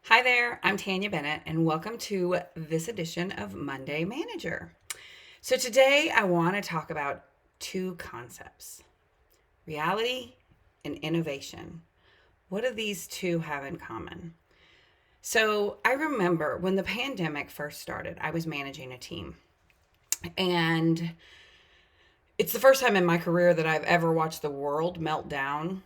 Hi there, I'm Tanya Bennett, and welcome to this edition of Monday Manager. So, today I want to talk about two concepts: reality and innovation. What do these two have in common? So, I remember when the pandemic first started, I was managing a team, and it's the first time in my career that I've ever watched the world melt down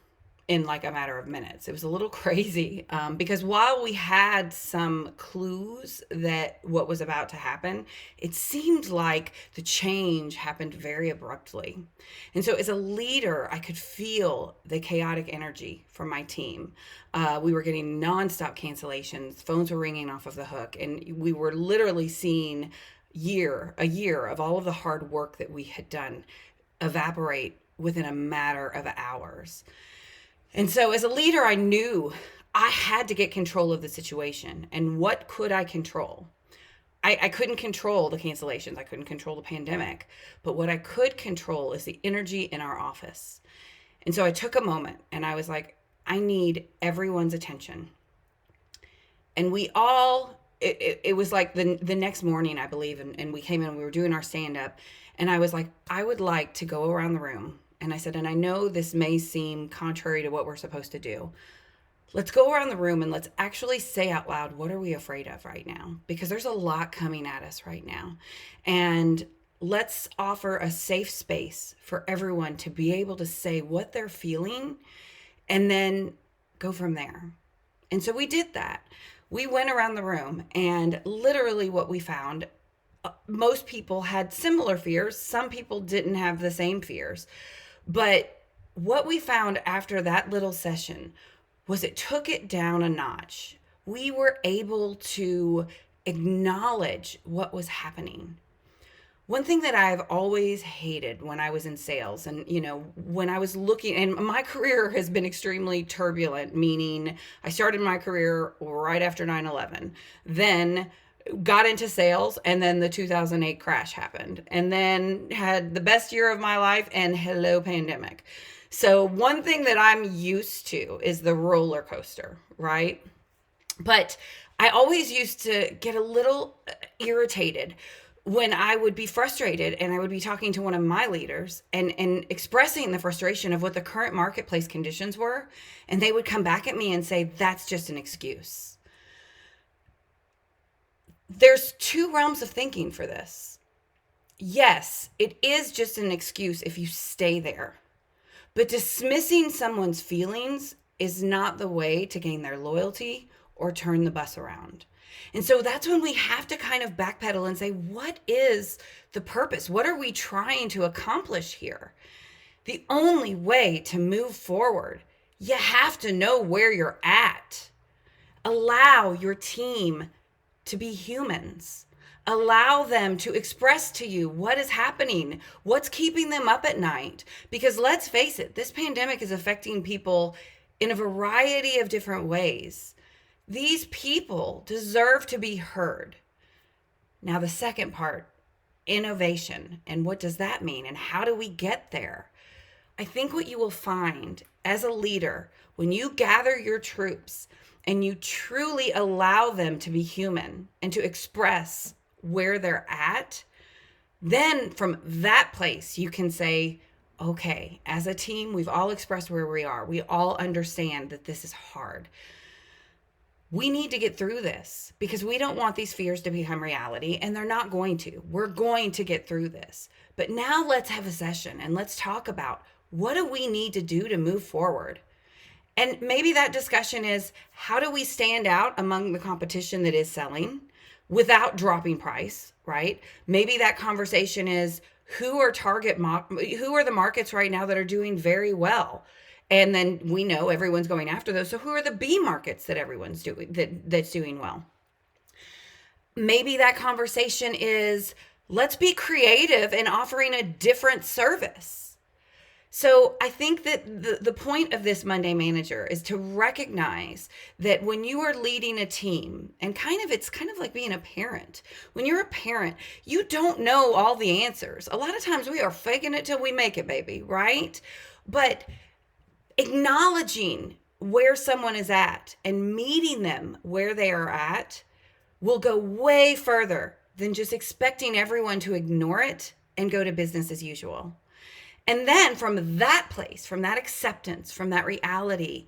in like a matter of minutes. It was a little crazy because while we had some clues that what was about to happen, it seemed like the change happened very abruptly. And so, as a leader, I could feel the chaotic energy from my team. We were getting nonstop cancellations, phones were ringing off of the hook, and we were literally seeing a year of all of the hard work that we had done evaporate within a matter of hours. And so, as a leader, I knew I had to get control of the situation. And what could I control? I couldn't control the cancellations, I couldn't control the pandemic. But what I could control is the energy in our office. And so, I took a moment and I was like, I need everyone's attention. And it was like the next morning, I believe, and we came in and we were doing our stand up. And I was like, I would like to go around the room. And I said, and I know this may seem contrary to what we're supposed to do. Let's go around the room and let's actually say out loud, what are we afraid of right now? Because there's a lot coming at us right now. And let's offer a safe space for everyone to be able to say what they're feeling and then go from there. And so we did that. We went around the room, and literally what we found, most people had similar fears. Some people didn't have the same fears. But what we found after that little session was it took it down a notch. We were able to acknowledge what was happening. One thing that I've always hated when I was in sales, and when I was looking, and my career has been extremely turbulent, meaning I started my career right after 9/11, then got into sales, and then the 2008 crash happened, and then had the best year of my life, and hello, pandemic. So, one thing that I'm used to is the roller coaster, right? But I always used to get a little irritated when I would be frustrated and I would be talking to one of my leaders and expressing the frustration of what the current marketplace conditions were. And they would come back at me and say, that's just an excuse. There's two realms of thinking for this. Yes, it is just an excuse if you stay there. But dismissing someone's feelings is not the way to gain their loyalty or turn the bus around. And so that's when we have to kind of backpedal and say, what is the purpose? What are we trying to accomplish here? The only way to move forward, you have to know where you're at. Allow your team to be humans. Allow them to express to you what is happening, what's keeping them up at night. Because let's face it, this pandemic is affecting people in a variety of different ways. These people deserve to be heard. Now, the second part, innovation. And what does that mean? And how do we get there? I think what you will find as a leader, when you gather your troops and you truly allow them to be human and to express where they're at, then from that place you can say, okay, as a team, we've all expressed where we are. We all understand that this is hard. We need to get through this because we don't want these fears to become reality, and they're not going to. We're going to get through this. But now let's have a session and let's talk about what do we need to do to move forward. And maybe that discussion is, how do we stand out among the competition that is selling without dropping price, right? Maybe that conversation is, who are who are the markets right now that are doing very well? And then we know everyone's going after those. So who are the B markets that everyone's doing that's doing well? Maybe that conversation is, let's be creative in offering a different service. So I think that the point of this Monday Manager is to recognize that when you are leading a team, and it's kind of like being a parent. When you're a parent, you don't know all the answers. A lot of times we are faking it till we make it, baby, right? But acknowledging where someone is at and meeting them where they are at will go way further than just expecting everyone to ignore it and go to business as usual. And then from that place, from that acceptance, from that reality,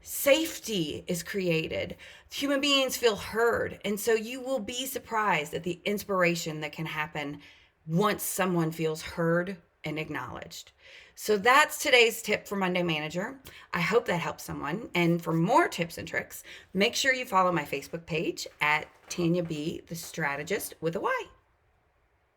safety is created. Human beings feel heard. And so you will be surprised at the inspiration that can happen once someone feels heard and acknowledged. So that's today's tip for Monday Manager. I hope that helps someone. And for more tips and tricks, make sure you follow my Facebook page at Tanya B, the strategist with a Y.